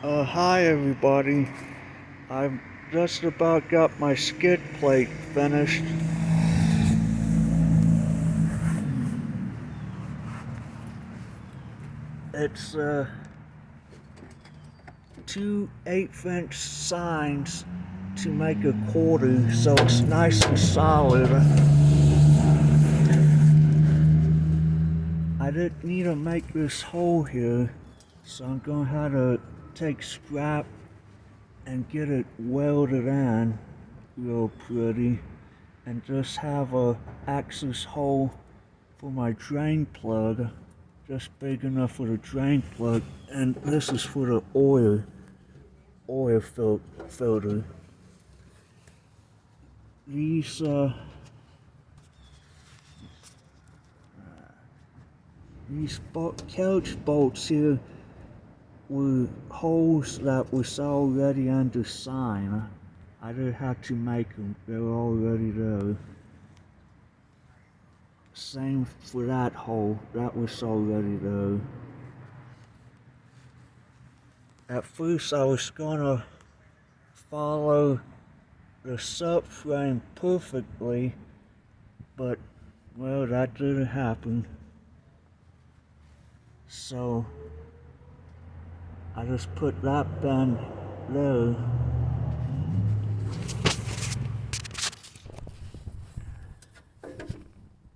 Hi everybody. I've just about got my skid plate finished. It's two 8-inch signs to make a quarter, so it's nice and solid. I didn't need to make this hole here, so I'm gonna have to take scrap and get it welded in real pretty, and just have a access hole for my drain plug, just big enough for the drain plug, and this is for the oil filter. These couch bolts here were holes that was already under sign. I didn't have to make them; they were already there. Same for that hole; that was already there. At first, I was gonna follow the subframe perfectly, but well, that didn't happen. So I just put that bend there,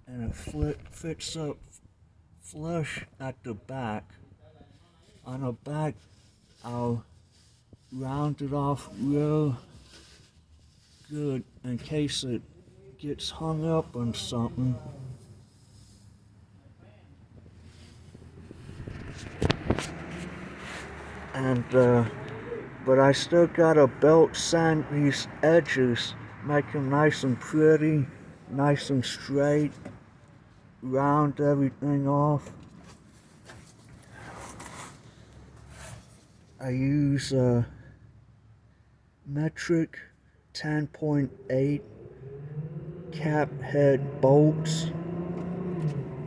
and it fits up flush at the back. On the back, I'll round it off real good in case it gets hung up on something. And but I still gotta belt sand these edges, make them nice and pretty, nice and straight, round everything off. I use metric 10.8 cap head bolts,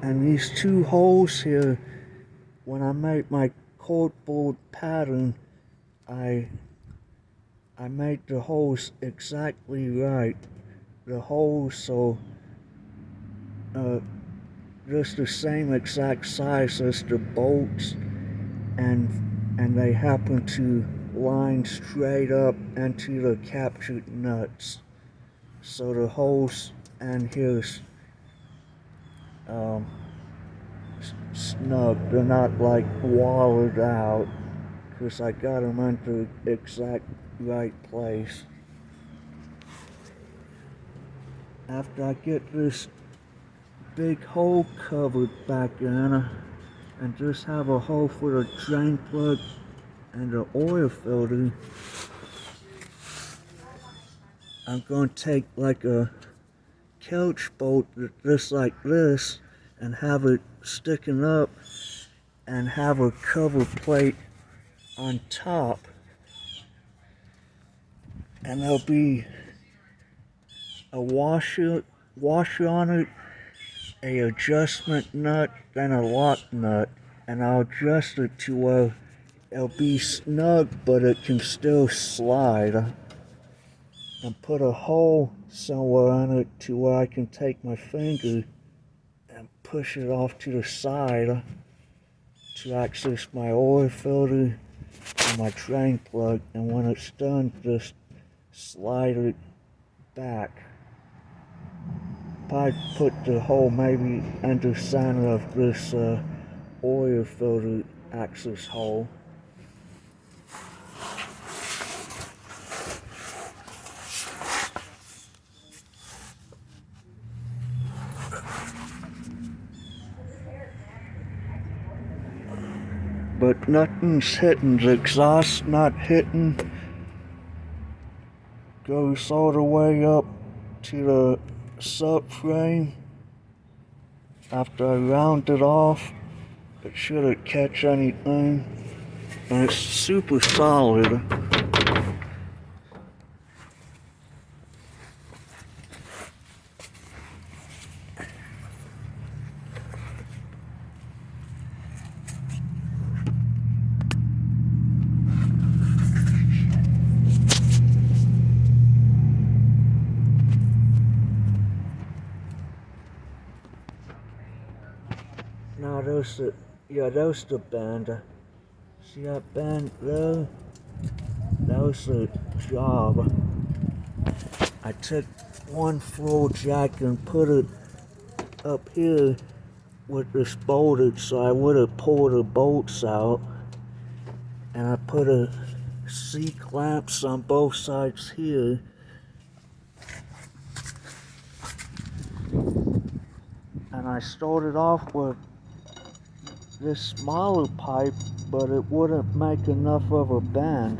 and these two holes here, when I make my cordboard pattern, I made the holes exactly right. The holes so just the same exact size as the bolts, and they happen to line straight up into the captured nuts. So the holes and here's um, snug. They're not like wallowed out, because I got them into the exact right place. After I get this big hole covered back in, and just have a hole for the drain plug and the oil filter, I'm going to take like a couch bolt just like this and have it sticking up and have a cover plate on top, and there'll be a washer on it, a adjustment nut, then a lock nut, and I'll adjust it to where it'll be snug but it can still slide, and put a hole somewhere on it to where I can take my finger and push it off to the side to access my oil filter and my drain plug, and when it's done, just slide it back. Probably put the hole maybe under the center of this oil filter access hole. But nothing's hitting. The exhaust not hitting. Goes all the way up to the subframe. After I round it off, it shouldn't catch anything. And it's super solid. those the bend. See that bend there? That was the job. I took one floor jack and put it up here with this bolted so I would have pulled the bolts out. And I put a C-clamps on both sides here. And I started off with this smaller pipe, but it wouldn't make enough of a bend.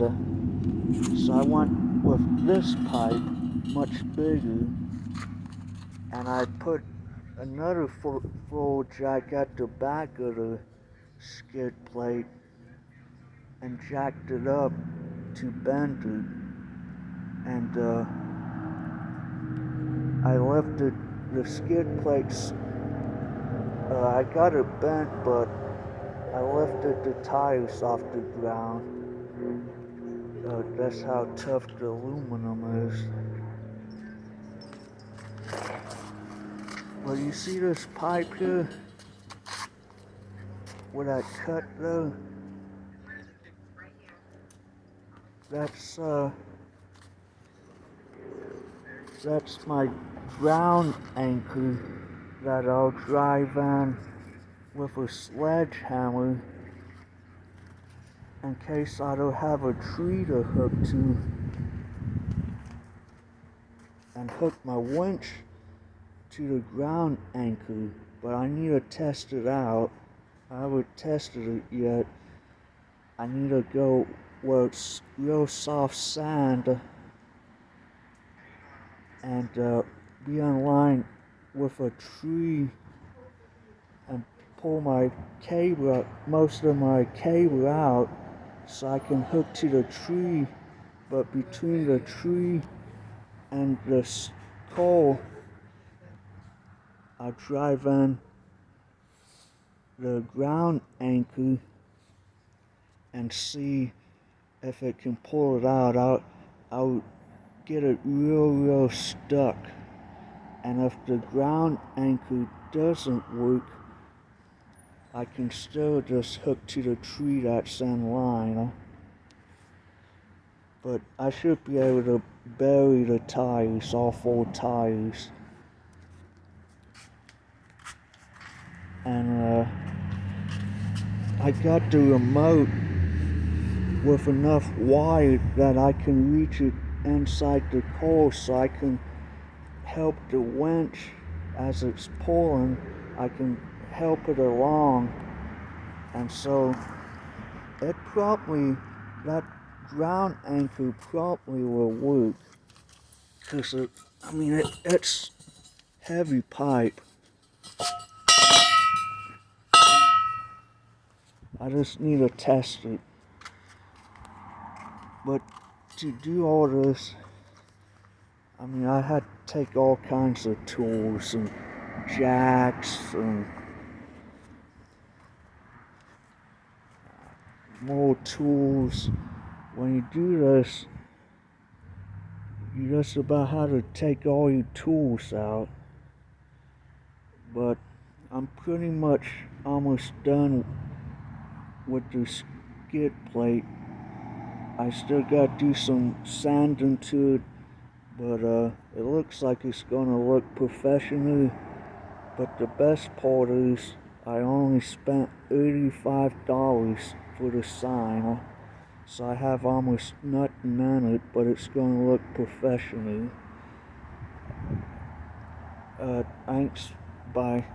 So I went with this pipe, much bigger, and I put another floor jack at the back of the skid plate and jacked it up to bend it. And I lifted the skid plates. I got it bent, but I lifted the tires off the ground. That's how tough the aluminum is. Well, you see this pipe here? Where that cut though? That's my ground anchor that I'll drive on with a sledgehammer in case I don't have a tree to hook to, and hook my winch to the ground anchor. But I need to test it out. I haven't tested it yet. I need to go where it's real soft sand and be on line with a tree and pull my cable out, most of my cable out, so I can hook to the tree. But between the tree and the coal, I'll drive on the ground anchor and see if it can pull it out. I'll get it real stuck. And if the ground anchor doesn't work, I can still just hook to the tree that's in line. But I should be able to bury the tires, all 4 tires. And I got the remote with enough wire that I can reach it inside the car, so I can help the winch as it's pulling. I can help it along, and so that ground anchor probably will work, because it's heavy pipe. I just need to test it. But to do all this, I had to take all kinds of tools and jacks and more tools. When you do this, you just about have to take all your tools out. But I'm pretty much almost done with the skid plate. I still gotta do some sanding to it, but it looks like it's gonna look professional. But the best part is I only spent $85 for the sign, so I have almost nothing on it, but it's gonna look professional. Thanks, bye.